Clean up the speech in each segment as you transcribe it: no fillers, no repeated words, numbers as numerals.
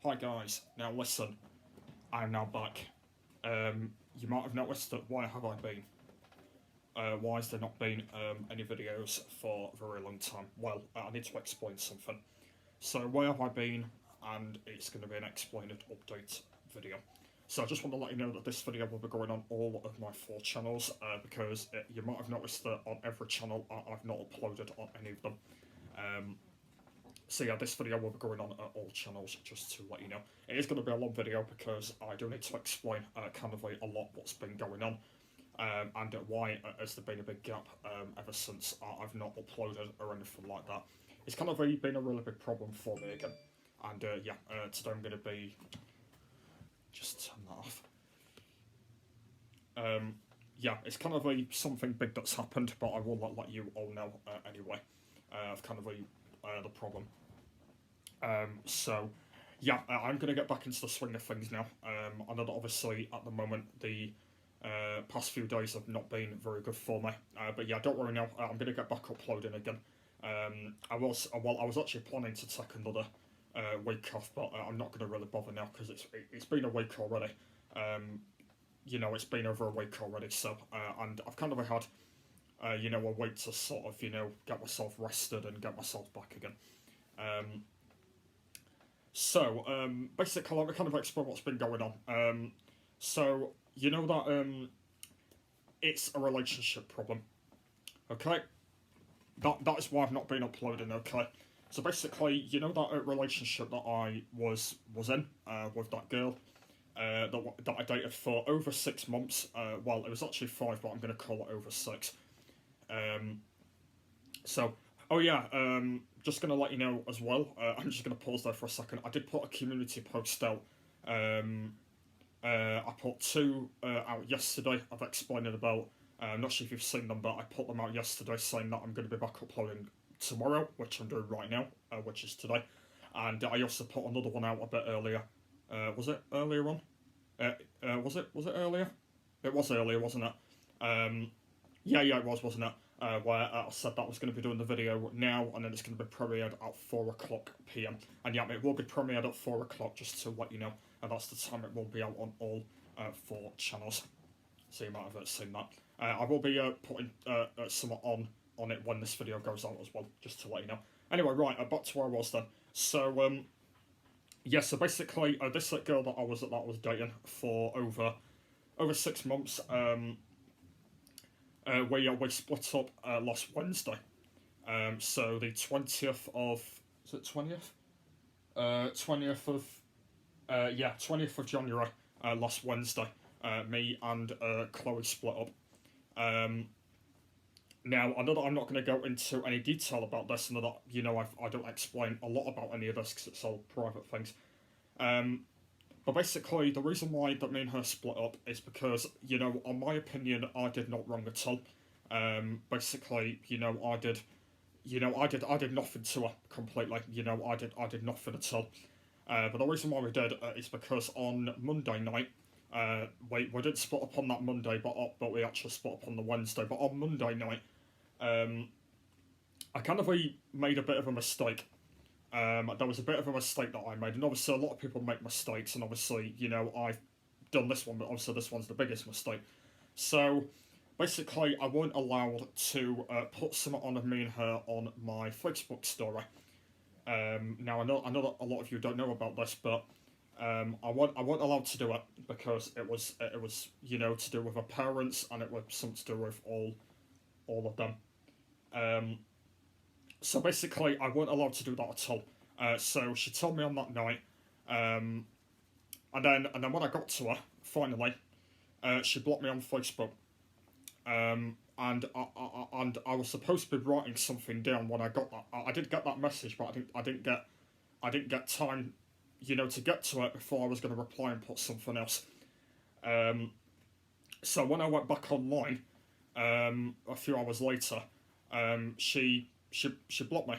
Hi guys, now listen, I'm now back. You might have noticed that where have I been? Why has there not been any videos for a very long time? Well, I need to explain something. So where have I been? And it's going to be an explained update video. So I just want to let you know that this video will be going on all of my 4 channels because you might have noticed that on every channel I've not uploaded on any of them. So yeah, this video will be going on all channels, just to let you know. It is going to be a long video because I do need to explain kind of like a lot what's been going on and why has there been a big gap ever since I've not uploaded or anything like that. It's kind of been a really big problem for me again. And today I'm going to be... Just turn that off. It's kind of something big that's happened, but I will let you all know anyway of kind of the problem. I'm going to get back into the swing of things now. I know that obviously at the moment the past few days have not been very good for me, but yeah, don't worry now. I'm going to get back uploading again. I was actually planning to take another week off, but I'm not going to really bother now because it's been a week already. It's been over a week already, so and I've kind of had a week to sort of get myself rested and get myself back again. Basically, let me kind of explain what's been going on. So, you know that it's a relationship problem, okay? That is why I've not been uploading, okay? So basically, you know that relationship that I was in with that girl that I dated for over 6 months. Well, it was actually 5, but I'm going to call it over 6. Just going to let you know as well, I'm just going to pause there for a second. I did put a community post out. I put 2 out yesterday. I've explained it about. I'm not sure if you've seen them, but I put them out yesterday saying that I'm going to be back uploading tomorrow, which I'm doing right now, which is today. And I also put another one out a bit earlier. Was it earlier on? Was it earlier? It was earlier, wasn't it? It was, wasn't it? Where I said that I was going to be doing the video now, and then it's going to be premiered at 4 o'clock PM. And yeah, it will be premiered at 4 o'clock, just to let you know. And that's the time it will be out on all 4 channels. So you might have seen that. I will be putting some on it when this video goes out as well, just to let you know. Anyway, right, back to where I was then. So, so basically, this girl that I was dating for over 6 months, we split up last Wednesday. So the 20th of... Is it 20th? 20th of January, last Wednesday, me and Chloe split up. Now, I know that I'm not going to go into any detail about this, and that, I don't explain a lot about any of this because it's all private things. But basically, the reason why that me and her split up is because, on my opinion, I did not wrong at all. Basically, I did nothing to her completely. I did nothing at all. But the reason why we did is because on Monday night, we didn't split up on that Monday, but we actually split up on the Wednesday. But on Monday night, I kind of made a bit of a mistake. There was a bit of a mistake that I made, and obviously a lot of people make mistakes, and obviously, I've done this one, but obviously this one's the biggest mistake. So, basically, I weren't allowed to put something on of me and her on my Facebook story. Now, I know that a lot of you don't know about this, but I wasn't allowed to do it because it was to do with her parents, and it was something to do with all of them. So basically, I weren't allowed to do that at all. So she told me on that night, and then when I got to her, finally, she blocked me on Facebook. And I was supposed to be writing something down when I got that. I did get that message, but I didn't get time, to get to it before I was going to reply and put something else. So when I went back online, a few hours later, she blocked me.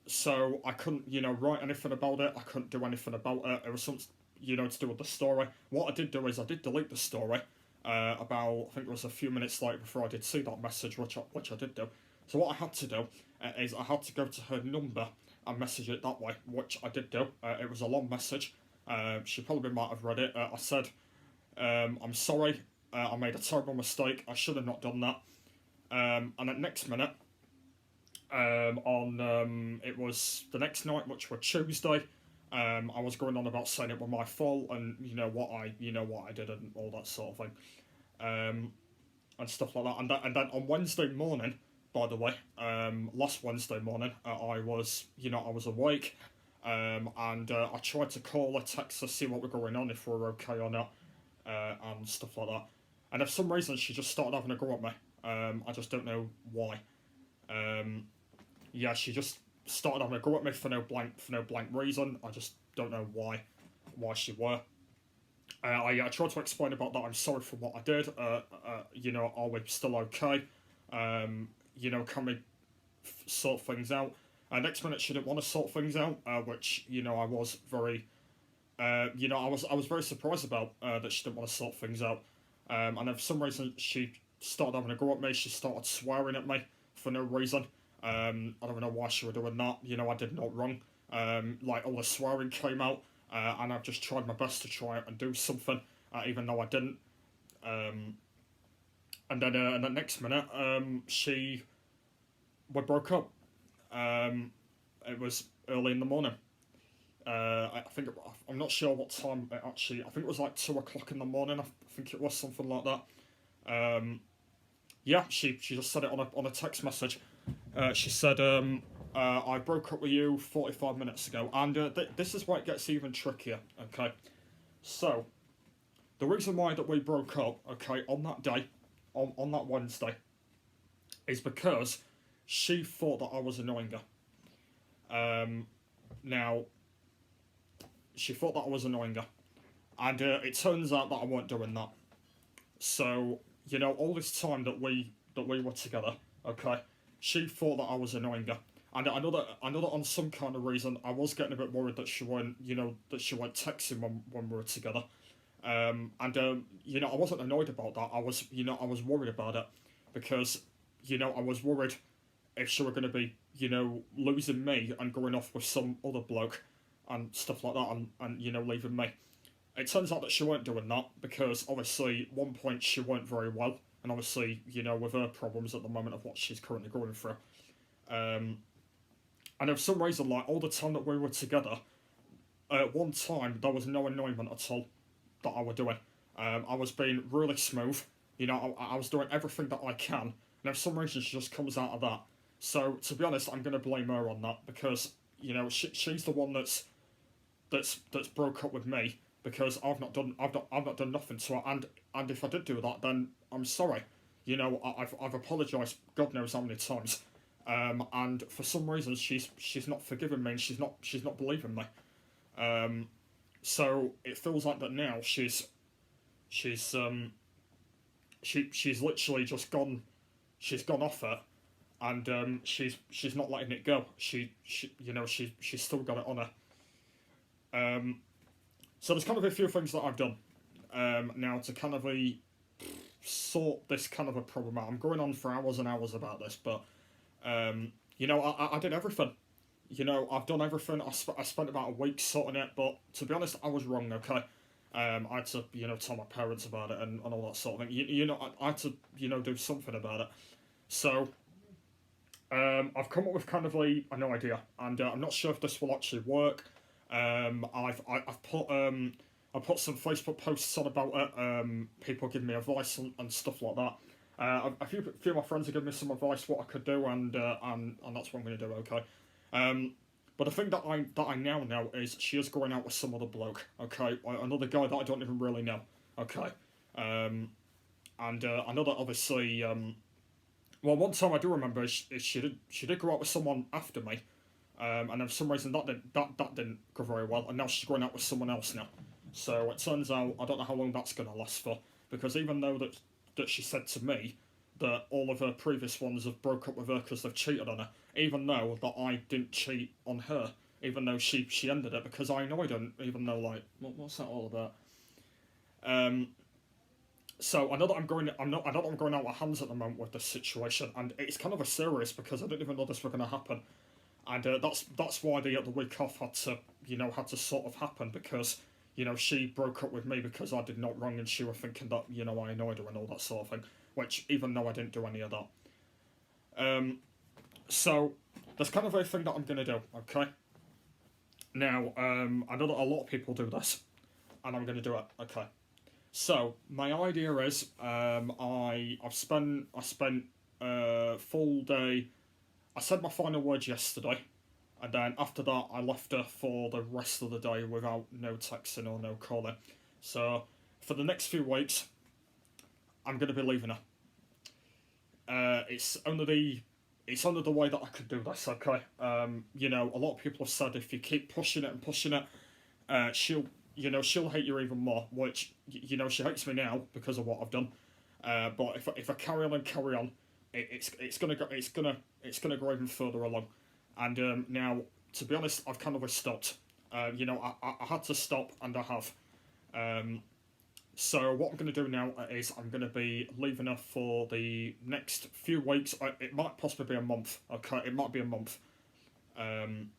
So I couldn't, write anything about it. I couldn't do anything about it. It was something, to do with the story. What I did do is I did delete the story. About, I think it was a few minutes later before I did see that message, which I did do. So what I had to do is I had to go to her number and message it that way, which I did do. It was a long message. She probably might have read it. I said, I'm sorry, I made a terrible mistake. I should have not done that. And at next minute, it was the next night, which was Tuesday. I was going on about saying it was my fault and what I did and all that sort of thing, and stuff like that. And then on Wednesday morning, by the way, last Wednesday morning, I was awake, and I tried to call her, text her, see what was going on, if we were okay or not, and stuff like that. And for some reason, she just started having a go at me. I just don't know why. Yeah, she just started having a go at me for no blank reason. I just don't know why she were. I tried to explain about that. I'm sorry for what I did. Are we still okay? Can we sort things out? Next minute, she didn't want to sort things out, which I was very, I was very surprised about that she didn't want to sort things out. And then for some reason, she started having a go at me. She started swearing at me for no reason. I don't know why she was doing that. I did not wrong. Like all the swearing came out, and I've just tried my best to try and do something, even though I didn't. And then the next minute, we broke up. It was early in the morning. I think I'm not sure what time it actually. I think it was like 2 o'clock in the morning. I think it was something like that. Yeah, she just said it on a text message. She said, I broke up with you 45 minutes ago. And this is where it gets even trickier, okay? So, the reason why that we broke up, okay, on that day, on that Wednesday, is because she thought that I was annoying her. Now, she thought that I was annoying her. And it turns out that I weren't doing that. So, all this time that we were together, okay, she thought that I was annoying her. And I know that on some kind of reason I was getting a bit worried that she weren't texting when we were together. I wasn't annoyed about that. I was worried about it because, I was worried if she were going to be, losing me and going off with some other bloke and stuff like that and leaving me. It turns out that she weren't doing that because obviously at one point she weren't very well, and obviously, with her problems at the moment of what she's currently going through. And for some reason, like all the time that we were together, at one time there was no annoyment at all that I was doing. I was being really smooth. I was doing everything that I can, and for some reason she just comes out of that. So to be honest, I'm going to blame her on that because she's the one that's broke up with me because I've not done nothing to her. And if I did do that, then I'm sorry. I've apologised God knows how many times. And for some reason she's not forgiving me and she's not believing me. So it feels like that now she's literally just gone. She's gone off it, and she's not letting it go. She's still got it on her. So there's kind of a few things that I've done now to kind of sort this kind of a problem out. I'm going on for hours and hours about this, but I did everything. I've done everything. I spent about a week sorting it, but to be honest, I was wrong. Okay, I had to tell my parents about it and all that sort of thing. I had to do something about it. So I've come up with kind of an idea, and I'm not sure if this will actually work. I've put some Facebook posts on about it. People give me advice and stuff like that. A few of my friends have given me some advice what I could do, and that's what I'm going to do. Okay. But the thing that I now know is she is going out with some other bloke. Okay, another guy that I don't even really know. Okay. And I know that obviously. Well, one time I do remember she did go out with someone after me. And then for some reason that didn't go very well, and now she's going out with someone else now. So it turns out I don't know how long that's going to last for, because even though that she said to me that all of her previous ones have broke up with her because they've cheated on her, even though that I didn't cheat on her, even though she ended it because I know I didn't, even though what's that all about? So I know that I'm going out with hands at the moment with this situation, and it's kind of a serious because I didn't even know this was going to happen. and that's why the week off had to sort of happen, because she broke up with me because I did not wrong, and she was thinking that I annoyed her and all that sort of thing, which even though I didn't do any of that. So that's kind of a thing that I'm gonna do. Okay. Now I know that a lot of people do this, and I'm gonna do it. Okay. So my idea is I spent a full day. I said my final words yesterday, and then after that I left her for the rest of the day without no texting or no calling. So for the next few weeks, I'm gonna be leaving her. It's only the way that I could do this. Okay. A lot of people have said if you keep pushing it and pushing it, she'll hate you even more. Which she hates me now because of what I've done. But if I carry on and carry on, it's gonna go even further along. And now, to be honest, I've kind of stopped. I had to stop, and I have. So what I'm going to do now is I'm going to be leaving her for the next few weeks. It might possibly be a month. Okay, it might be a month. And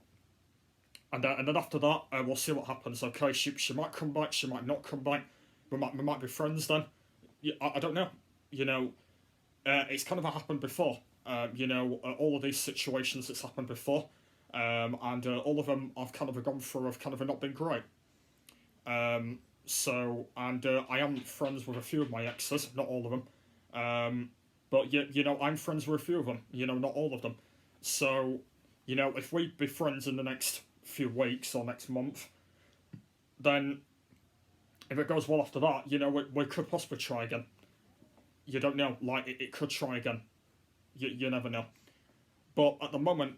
then after that, we'll see what happens. Okay, she might come back. She might not come back. We might be friends then. Yeah, I don't know. It's kind of happened before. All of these situations it's happened before, and all of them I've kind of gone through have kind of not been great. And I am friends with a few of my exes, not all of them. But I'm friends with a few of them. Not all of them. So, if we be friends in the next few weeks or next month, then if it goes well after that, we could possibly try again. You don't know, like it could try again. You never know. But at the moment,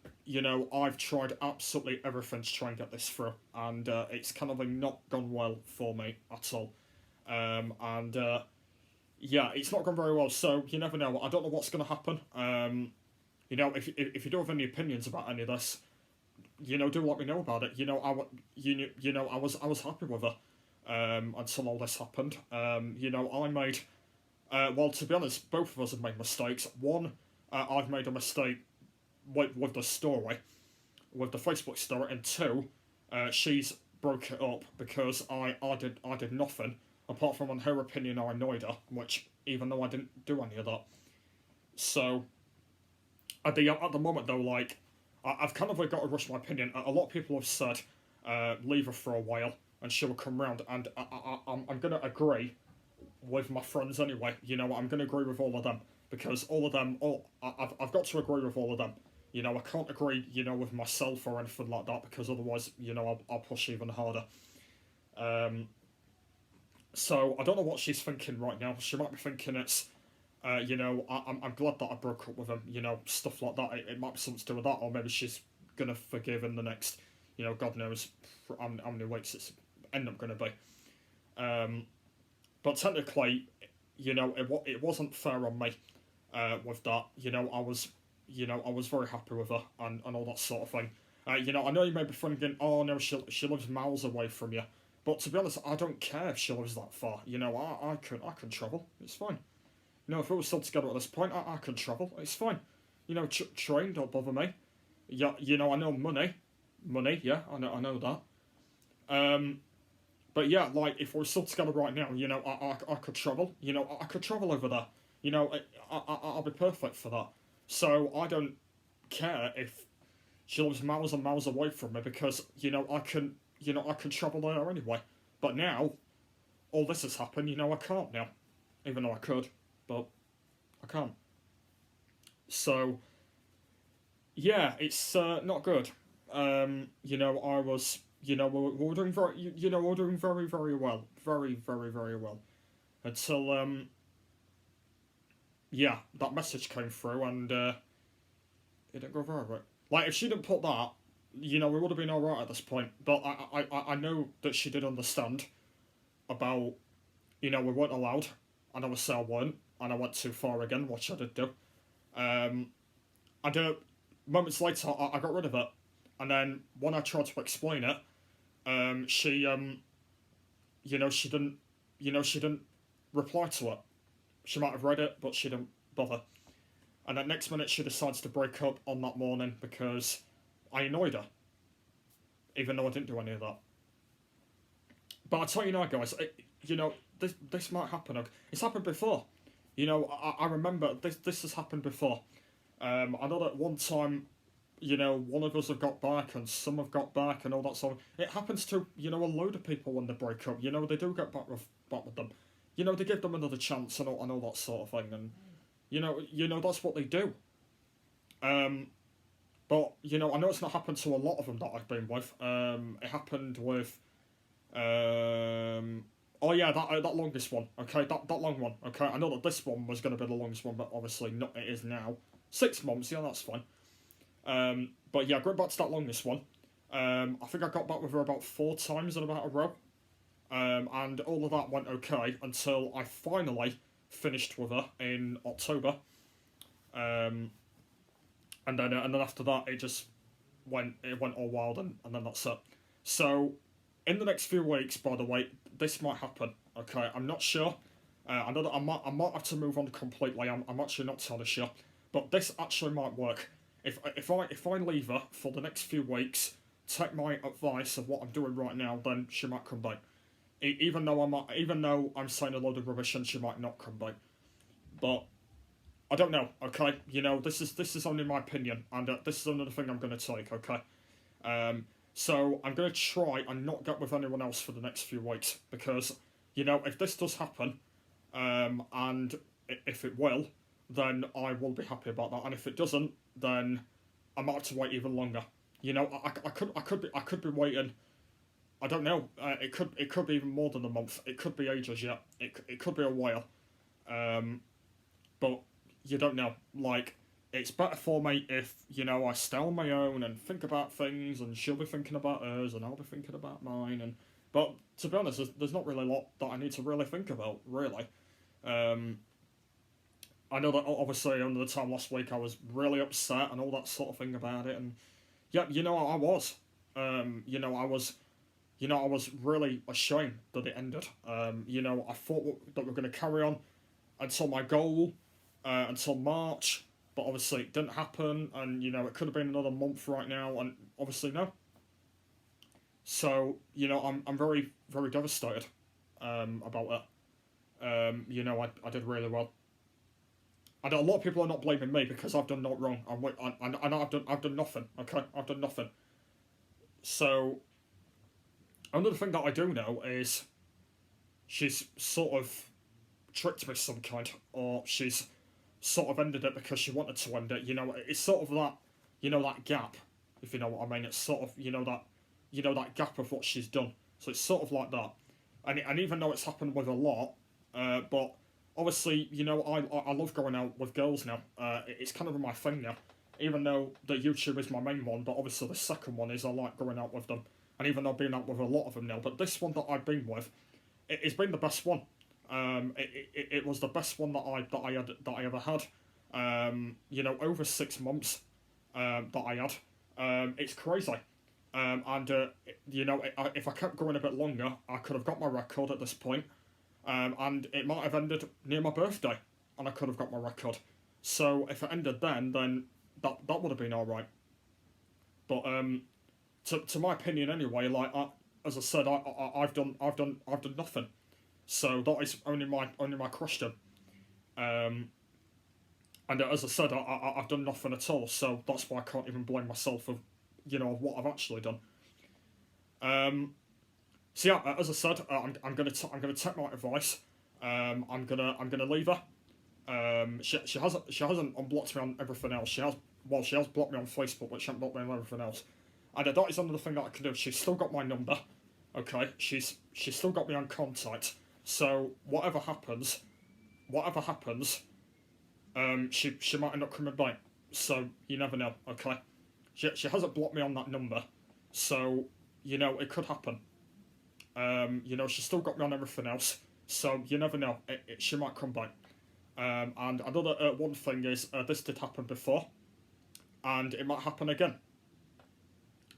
I've tried absolutely everything to try and get this through, and it's kind of not gone well for me at all. And yeah, it's not gone very well. So you never know. I don't know what's going to happen. If you do have any opinions about any of this, do let me know about it. I was happy with her until all this happened. I made. Well, to be honest, both of us have made mistakes. One, I've made a mistake with the story, with the Facebook story, and two, she's broke it up because I did nothing apart from, in her opinion, I annoyed her, which even though I didn't do any of that. So at the moment though, like I've kind of got to rush my opinion. A lot of people have said leave her for a while and she'll come round, and I'm gonna agree with my friends anyway. I'm gonna agree with all of them, because all of them, I've got to agree with all of them. I can't agree, with myself or anything like that, because otherwise, I'll push even harder. So I don't know what she's thinking right now. She might be thinking it's, I'm glad that I broke up with him. Stuff like that. It might be something to do with that, or maybe she's gonna forgive in the next, God knows how many weeks it's end up gonna be. But technically, it wasn't fair on me. With that, I was very happy with her and all that sort of thing. I know you may be thinking, oh no, she lives miles away from you, but to be honest, I don't care if she lives that far. I can travel. It's fine. If we were still together at this point, I can travel. It's fine. Train don't bother me. Yeah, I know money. Yeah, I know that. But yeah, like if we're still together right now, I could travel. I could travel over there. I'll be perfect for that. So I don't care if she lives miles and miles away from me, because I can travel there anyway. But now, all this has happened. I can't now, even though I could, but I can't. So yeah, it's not good. I was. We were doing very. We were doing very, very well, very, very, very well, until yeah, that message came through, and it didn't go very right. Like, if she didn't put that, we would have been alright at this point. But I know that she did understand about, we weren't allowed, and I was say I weren't, and I went too far again, which I did do. And moments later, I got rid of it. And then when I tried to explain it, she didn't reply to it. She might have read it, but she didn't bother. And then next minute she decides to break up on that morning because I annoyed her, even though I didn't do any of that. But I tell you now, guys, this might happen. It's happened before. I remember this has happened before. I know that one time, one of us have got back and some have got back and all that sort of. It happens to a load of people when they break up. They do get back with them. They give them another chance and all that sort of thing, and that's what they do. But I know it's not happened to a lot of them that I've been with. It happened with. Oh yeah, that longest one. Okay, that long one. Okay, I know that this one was going to be the longest one, but obviously not. It is now 6 months. Yeah, that's fine. But yeah, going back to that longest one. I think I got back with her about 4 times in about a row. And all of that went okay until I finally finished with her in October. And then after that, it went all wild, and then that's it. So, in the next few weeks, by the way, this might happen. Okay, I'm not sure. I know that I might have to move on completely. I'm actually not totally sure, but this actually might work. If I leave her for the next few weeks, take my advice of what I'm doing right now, then she might come back. Even though I'm saying a load of rubbish, and she might not come back. But I don't know. Okay, this is only my opinion, and this is another thing I'm going to take. Okay, so I'm going to try and not get with anyone else for the next few weeks, because if this does happen, and if it will, then I will be happy about that, and if it doesn't, then I might have to wait even longer. I could be waiting. I don't know. It could be even more than a month. It could be ages. Yeah, it could be a while. But you don't know. Like, it's better for me if I stay on my own and think about things, and she'll be thinking about hers, and I'll be thinking about mine. But to be honest, there's not really a lot that I need to really think about. Really. I know that obviously under the time last week I was really upset and all that sort of thing about it, and yeah, I was. I was really ashamed that it ended. I thought that we were going to carry on until my goal, until March, but obviously it didn't happen, and it could have been another month right now, and obviously no. So I'm very, very devastated about that. I did really well. And a lot of people are not blaming me because I've done not wrong. I've done nothing. Okay, I've done nothing. So another thing that I do know is she's sort of tricked me some kind, or she's sort of ended it because she wanted to end it. It's sort of that, that gap, if you know what I mean. It's sort of, that gap of what she's done. So it's sort of like that. And even though it's happened with a lot, but obviously, I love going out with girls now. It's kind of my thing now. Even though that YouTube is my main one, but obviously the second one is I like going out with them. And even though I've been out with a lot of them now, but this one that I've been with, it's been the best one. It was the best one that I ever had. Over 6 months that I had. It's crazy. If I kept going a bit longer, I could have got my record at this point. And it might have ended near my birthday, and I could have got my record. So if it ended then that would have been all right. But to my opinion anyway, like as I said, I've done nothing. So that is only my question. And as I said, I've done nothing at all. So that's why I can't even blame myself of what I've actually done. So yeah, as I said, I'm gonna take my advice. I'm gonna leave her. She hasn't unblocked me on everything else. She has blocked me on Facebook, but she hasn't blocked me on everything else. And that is another thing that I can do. She's still got my number. Okay, she's still got me on contact. So whatever happens, she might end up coming back. So you never know. Okay, she hasn't blocked me on that number, so it could happen. She's still got me on everything else, so you never know. She might come back. And another one thing is, this did happen before, and it might happen again.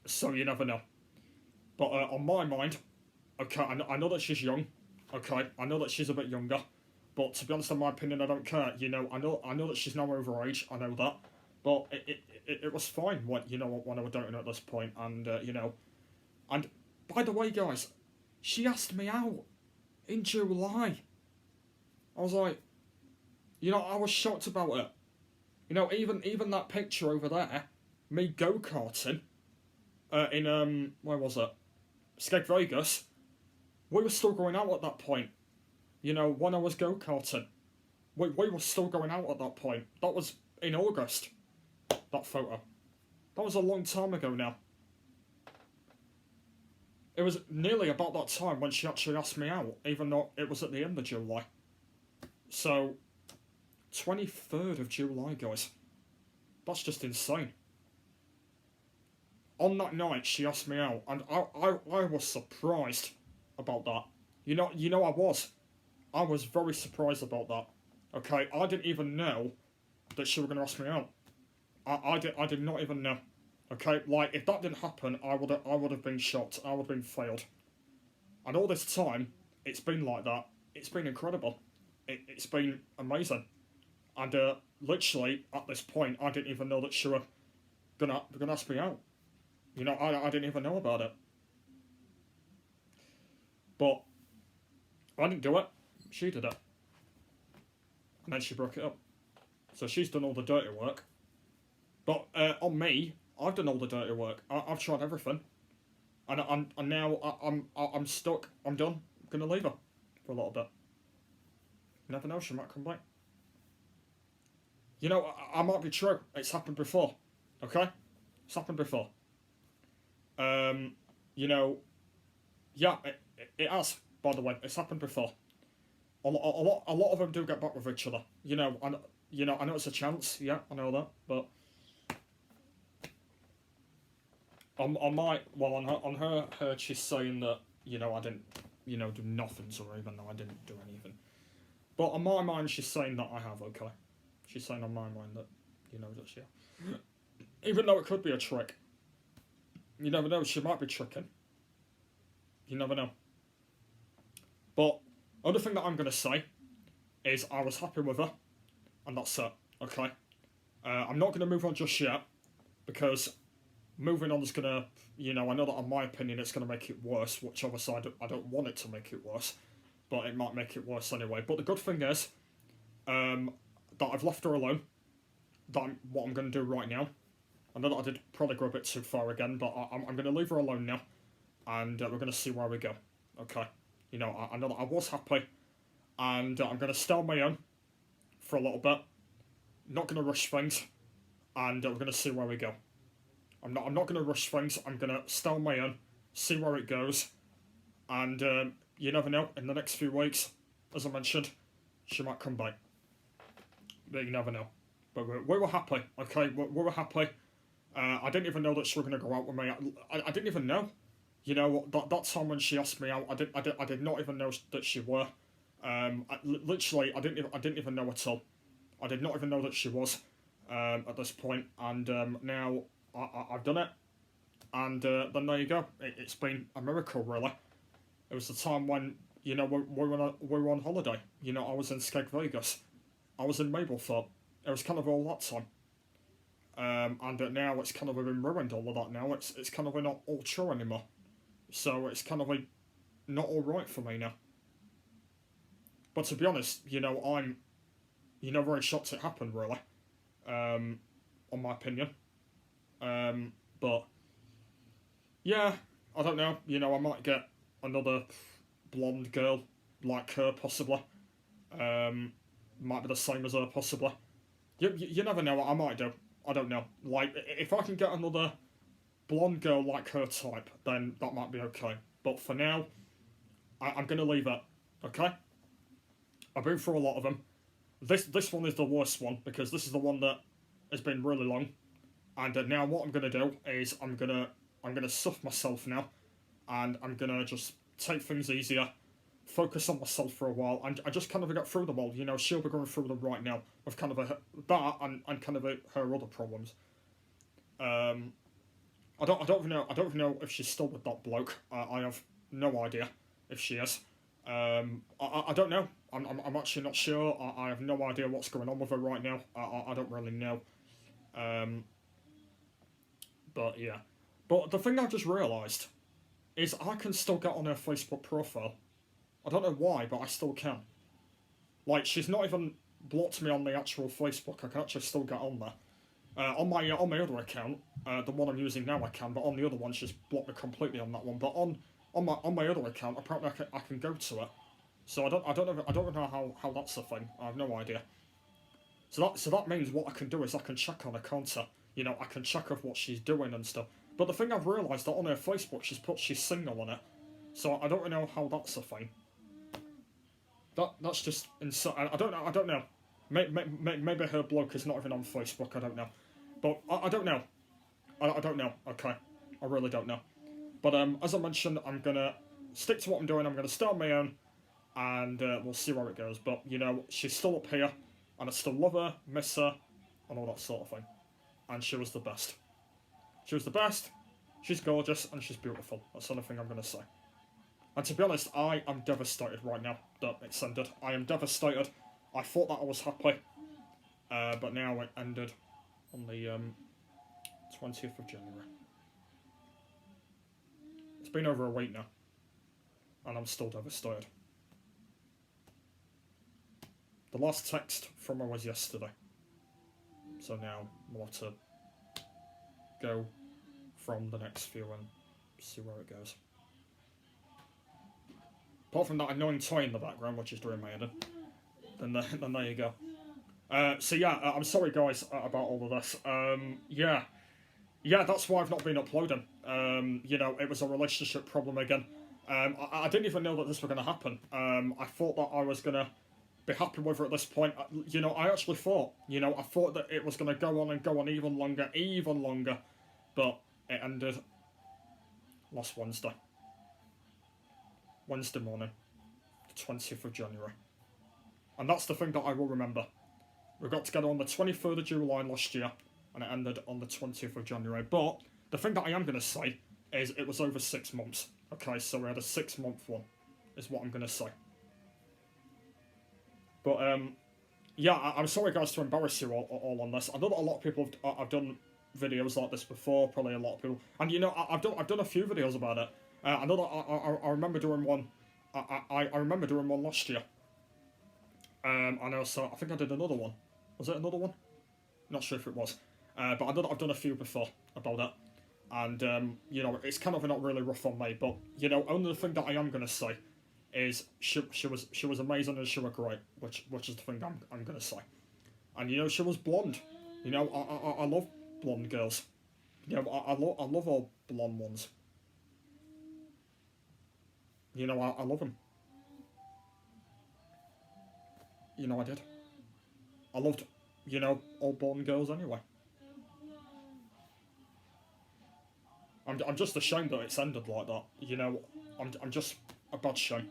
So you never know. But on my mind, okay, I know that she's young. Okay, I know that she's a bit younger, but to be honest, in my opinion, I don't care. I know that she's now over age. I know that. But it was fine when when I was dating her at this point, and and by the way, guys, she asked me out in July. I was like, I was shocked about it. Even that picture over there, me go karting, in where was it? Skeg Vegas. We were still going out at that point. When I was go karting, we were still going out at that point. That was in August. That photo. That was a long time ago now. It was nearly about that time when she actually asked me out, even though it was at the end of July. So, 23rd of July, guys. That's just insane. On that night, she asked me out, and I was surprised about that. I was. I was very surprised about that. Okay, I didn't even know that she was going to ask me out. I did not even know. Okay, like, if that didn't happen, I would have been shocked. I would have been failed. And all this time, it's been like that. It's been incredible. It's been amazing. And literally, at this point, I didn't even know that she was gonna ask me out. I didn't even know about it. But I didn't do it. She did it. And then she broke it up. So she's done all the dirty work. But on me, I've done all the dirty work. I've tried everything, and now I'm stuck. I'm done. I'm gonna leave her for a little bit. You never know. She might come back. I might be true. It's happened before. Okay, it's happened before. Yeah, it has. By the way, it's happened before. A lot of them do get back with each other. I know it's a chance. Yeah, I know that, but. On her, she's saying that, I didn't, do nothing to her, even though I didn't do anything. But on my mind, she's saying that I have, okay? She's saying on my mind that, that she have. Even though it could be a trick. You never know, she might be tricking. You never know. But, other thing that I'm going to say is I was happy with her, and that's it, okay? I'm not going to move on just yet, because moving on is going to, I know that in my opinion it's going to make it worse, which obviously I don't want it to make it worse, but it might make it worse anyway. But the good thing is that I've left her alone. What I'm going to do right now. I know that I did probably go a bit too far again, but I'm going to leave her alone now, and we're going to see where we go. Okay? I know that I was happy, and I'm going to stay on my own for a little bit. Not going to rush things, and we're going to see where we go. I'm not going to rush things. I'm going to stay on my own, see where it goes, and you never know. In the next few weeks, as I mentioned, she might come back. But you never know. But we were happy, okay? We were happy. I didn't even know that she was going to go out with me. I didn't even know. That time when she asked me out, I did not even know that she were. Literally, I didn't even know at all. I did not even know that she was at this point, and now I've done it, and then there you go. It's been a miracle, really. It was the time when we were on holiday. I was in Skeg Vegas, I was in Mablethorpe. It was kind of all that time. And now it's kind of been ruined, all of that now. It's kind of not all true anymore. So it's kind of not alright for me now. But to be honest, I'm very shocked it happened, really. On my opinion. But yeah, I don't know. I might get another blonde girl like her, possibly. Might be the same as her, possibly. You never know what I might do. I don't know. Like, if I can get another blonde girl like her type, then that might be okay. But for now, I'm going to leave it. Okay? I've been through a lot of them. This one is the worst one, because this is the one that has been really long. And now what I'm going to do is I'm gonna stuff myself now, and I'm going to just take things easier, focus on myself for a while, and I just kind of get through them all. She'll be going through them right now with kind of that and kind of her other problems. I don't know if she's still with that bloke. I have no idea if she is. I don't know. I'm actually not sure. I have no idea what's going on with her right now. I don't really know. Um, but yeah. But the thing I just realised is I can still get on her Facebook profile. I don't know why, but I still can. Like, she's not even blocked me on the actual Facebook. I can actually still get on there. On my other account, the one I'm using now, I can, but on the other one, she's blocked me completely on that one. But on my other account, apparently I can go to it. So I don't know how that's a thing. I have no idea. So that means what I can do is I can check on her contact. You know, I can check of what she's doing and stuff. But the thing I've realised that on her Facebook, she's single on it. So I don't really know how that's a thing. That's just insane. I don't know. Maybe her bloke is not even on Facebook. I don't know. But I don't know. I don't know. Okay, I really don't know. But as I mentioned, I'm gonna stick to what I'm doing. I'm gonna start my own, and we'll see where it goes. But you know, she's still up here, and I still love her, miss her, and all that sort of thing. And she was the best. She was the best. She's gorgeous and she's beautiful. That's the only thing I'm gonna say. And to be honest, I am devastated right now that it's ended. I am devastated. I thought that I was happy, but now it ended on the 20th of January. It's been over a week now, and I'm still devastated. The last text from her was yesterday, so now we'll have to go from the next few and see where it goes. Apart from that annoying toy in the background, which is doing my head in, then there you go. So yeah, I'm sorry guys about all of this. Yeah, that's why I've not been uploading. You know, it was a relationship problem again. I didn't even know that this was going to happen. I thought that I was going to be happy with her at this point. You know, I actually thought, I thought that it was going to go on and go on even longer. But it ended last Wednesday morning, the 20th of January. And that's the thing that I will remember. We got together on the 23rd of July last year, and it ended on the 20th of January. But the thing that I am going to say is it was over 6 months. Okay, so we had a 6-month one, is what I'm going to say. But, yeah, I'm sorry guys to embarrass you all on this. I know that a lot of people have done videos like this before, probably a lot of people. And you know, I've done a few videos about it. I know that I remember doing one. I remember doing one last year. And also, I think I did another one. Was it another one? Not sure if it was. But I know that I've done a few before about it. And, you know, it's kind of not really rough on me. But, you know, only the thing that I am going to say is she was amazing and she was great. Which is the thing I'm going to say. And, you know, she was blonde. You know, I love blonde girls. You know, I love all blonde ones. You know, I love them. You know, I did. I loved, you know, all blonde girls anyway. I'm just ashamed that it's ended like that. You know, I'm just a bad shame.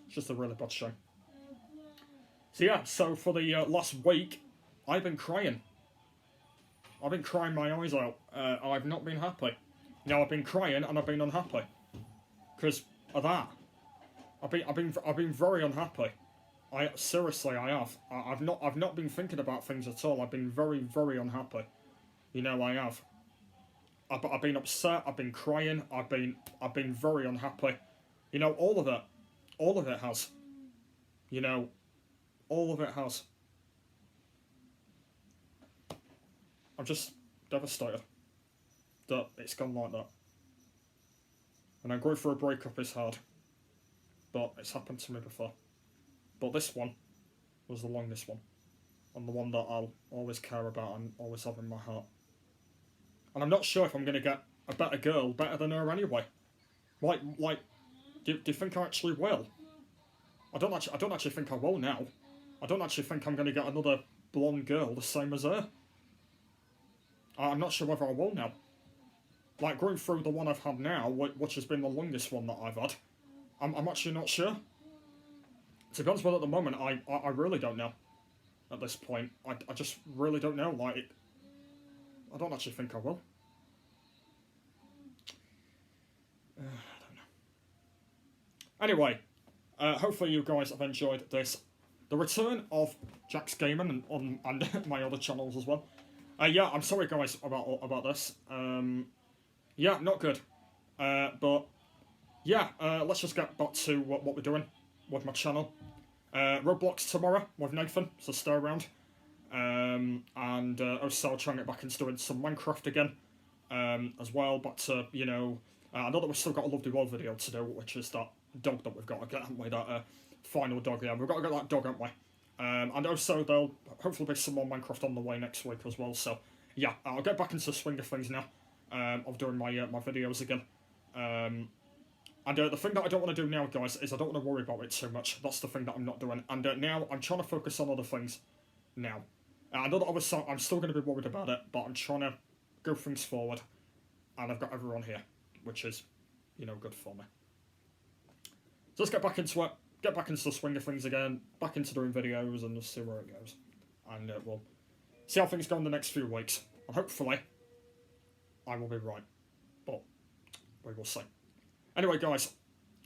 It's just a really bad shame. So yeah, so for the last week, I've been crying. I've been crying my eyes out. I've not been happy. You know, I've been crying and I've been unhappy because of that. I've been very unhappy. Seriously, I have. I've not been thinking about things at all. I've been very, very unhappy. You know, I have. I've been upset. I've been crying. I've been very unhappy. You know, all of it has. You know, all of it has. I'm just devastated that it's gone like that. And then going through a breakup is hard, but it's happened to me before. But this one was the longest one, and the one that I'll always care about and always have in my heart. And I'm not sure if I'm going to get a better girl, better than her anyway. Like, do you think I actually will? I don't actually think I will now. I don't actually think I'm going to get another blonde girl the same as her. I'm not sure whether I will now. Like, going through the one I've had now, which has been the longest one that I've had, I'm actually not sure. To be honest with you, at the moment, I really don't know. At this point, I just really don't know. Like, I don't actually think I will. I don't know. Anyway, hopefully you guys have enjoyed this the return of Jack's Gaming and my other channels as well. Yeah, I'm sorry guys about this. Yeah, not good. But yeah, let's just get back to what we're doing with my channel. Roblox tomorrow with Nathan, so stay around. And also I'll try and get back into doing some Minecraft again as well. But you know, I know that we've still got a Lovely World video to do, which is that dog that we've got to get, haven't we? That final dog, yeah, we've got to get that dog, haven't we? And also there'll hopefully be some more Minecraft on the way next week as well. So yeah, I'll get back into the swing of things now, of doing my my videos again. And the thing that I don't want to do now, guys, is I don't want to worry about it too much. That's the thing that I'm not doing. And now I'm trying to focus on other things now. I know that I'm still going to be worried about it, but I'm trying to go things forward. And I've got everyone here, which is, you know, good for me. So let's get back into it. Get back into the swing of things again. Back into doing videos and just see where it goes. And we'll see how things go in the next few weeks. And hopefully, I will be right. But we will see. Anyway, guys,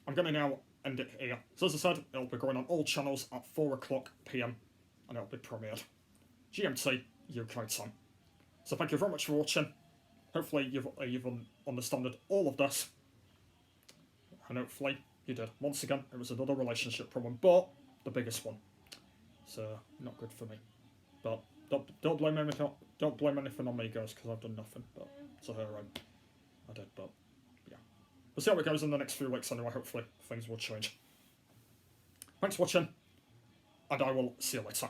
I'm going to now end it here. So as I said, it'll be going on all channels at 4 o'clock PM. And it'll be premiered GMT UK time. So thank you very much for watching. Hopefully you've understood all of this. And hopefully you did. Once again, it was another relationship problem, but the biggest one. So not good for me. But don't blame anything on me, guys, because I've done nothing. But to her, I did. But yeah, we'll see how it goes in the next few weeks. Anyway, hopefully things will change. Thanks for watching, and I will see you later.